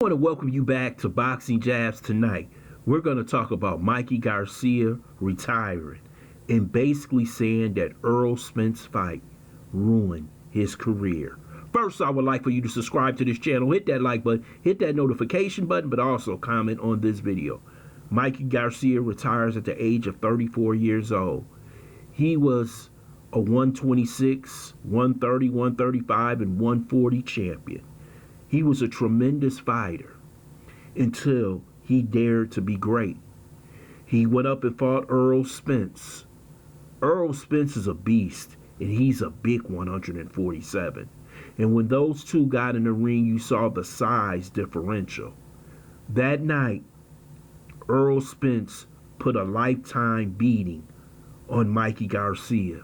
I want to welcome you back to Boxing Jabs tonight. We're going to talk about Mikey Garcia retiring and basically saying that Errol Spence fight ruined his career. First, I would like for you to subscribe to this channel, hit that like button, hit that notification button, but also comment on this video. Mikey Garcia retires at the age of 34 years old. He was a 126, 130, 135, and 140 champion. He was a tremendous fighter until he dared to be great. He went up and fought Errol Spence. Errol Spence is a beast, and he's a big 147. And when those two got in the ring, you saw the size differential. That night, Errol Spence put a lifetime beating on Mikey Garcia.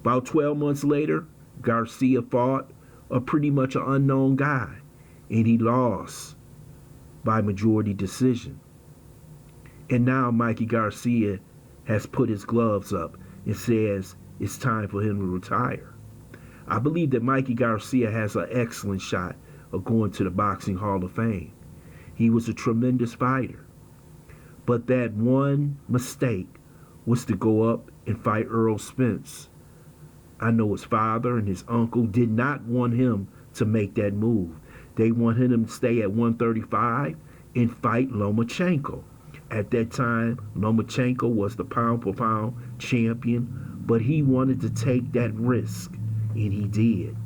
About 12 months later, Garcia fought a pretty much an unknown guy, and he lost by majority decision. And now Mikey Garcia has put his gloves up and says it's time for him to retire. I believe that Mikey Garcia has an excellent shot of going to the Boxing Hall of Fame. He was a tremendous fighter. But that one mistake was to go up and fight Errol Spence. I know his father and his uncle did not want him to make that move. They wanted him to stay at 135 and fight Lomachenko. At that time, Lomachenko was the pound-for-pound champion, but he wanted to take that risk, and he did.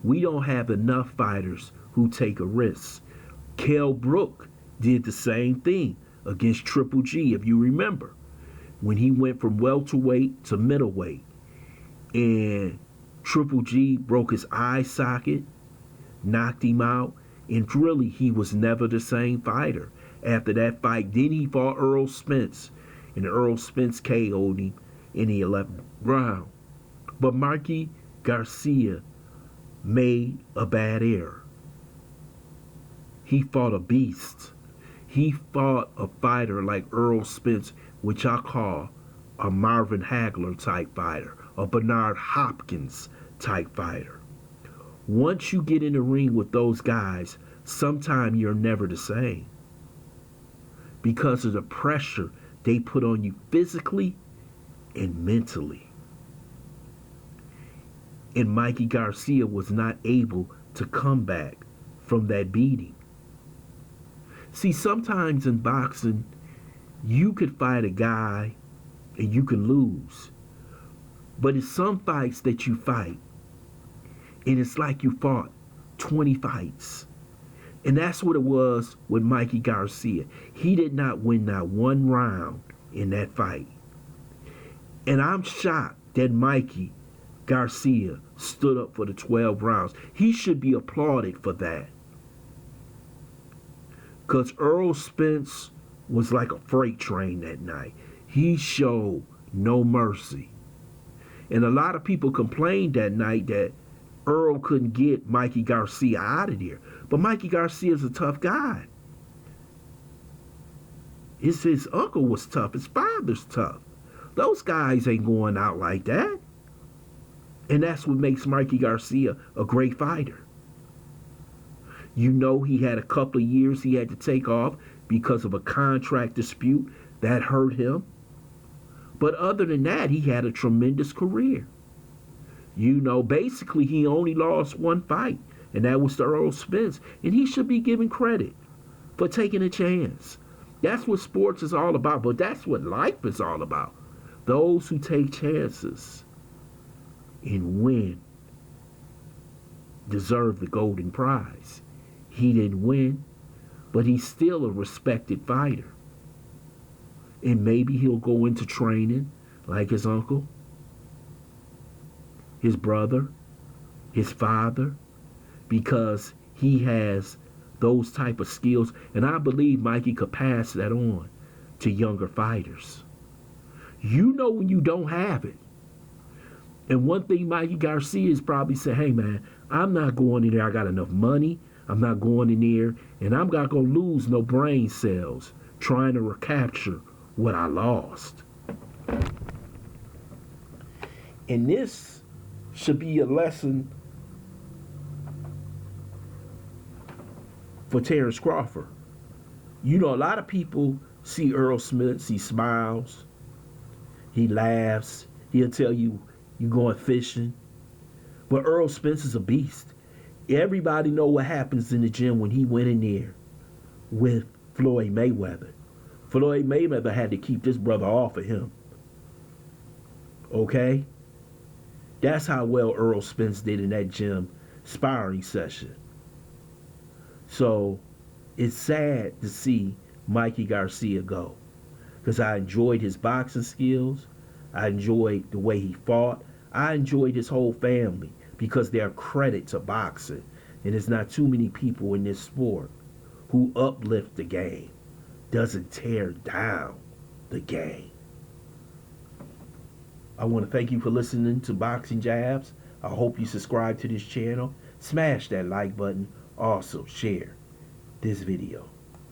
We don't have enough fighters who take a risk. Kell Brook did the same thing against Triple G, if you remember, when he went from welterweight to middleweight. And Triple G broke his eye socket, knocked him out, and really he was never the same fighter after that fight. Then he fought Errol Spence, and Errol Spence KO'd him in the 11th round. But Mikey Garcia made a bad error. He fought a beast. He fought a fighter like Errol Spence, which I call a Marvin Hagler type fighter, a Bernard Hopkins type fighter. Once you get in the ring with those guys, sometimes you're never the same because of the pressure they put on you physically and mentally. And Mikey Garcia was not able to come back from that beating. See, sometimes in boxing, you could fight a guy and you can lose. But it's some fights that you fight, and it's like you fought 20 fights. And that's what it was with Mikey Garcia. He did not win not one round in that fight. And I'm shocked that Mikey Garcia stood up for the 12 rounds. He should be applauded for that. Because Errol Spence was like a freight train that night. He showed no mercy. And a lot of people complained that night that Errol couldn't get Mikey Garcia out of there. But Mikey Garcia is a tough guy. His uncle was tough. His father's tough. Those guys ain't going out like that. And that's what makes Mikey Garcia a great fighter. You know, he had a couple of years he had to take off because of a contract dispute that hurt him. But other than that, he had a tremendous career. You know, basically he only lost one fight, and that was to Errol Spence. And he should be given credit for taking a chance. That's what sports is all about, but that's what life is all about. Those who take chances and win deserve the golden prize. He didn't win, but he's still a respected fighter. And maybe he'll go into training like his uncle, his brother, his father, because he has those type of skills. And I believe Mikey could pass that on to younger fighters. You know when you don't have it. And one thing Mikey Garcia is probably saying, hey man, I'm not going in there. I got enough money. I'm not going in there, and I'm not going to lose no brain cells trying to recapture what I lost. And this should be a lesson for Terrance Crawford. You know, a lot of people see Errol Spence, he smiles, he laughs, he'll tell you you going fishing. But Errol Spence is a beast. Everybody know what happens in the gym when he went in there with Floyd Mayweather. Floyd Mayweather had to keep this brother off of him. Okay? That's how well Errol Spence did in that gym sparring session. So it's sad to see Mikey Garcia go, because I enjoyed his boxing skills. I enjoyed the way he fought. I enjoyed his whole family, because they're a credit to boxing. And there's not too many people in this sport who uplift the game, doesn't tear down the game. I want to thank you for listening to Boxing Jabs. I hope you subscribe to this channel. Smash that like button. Also share this video.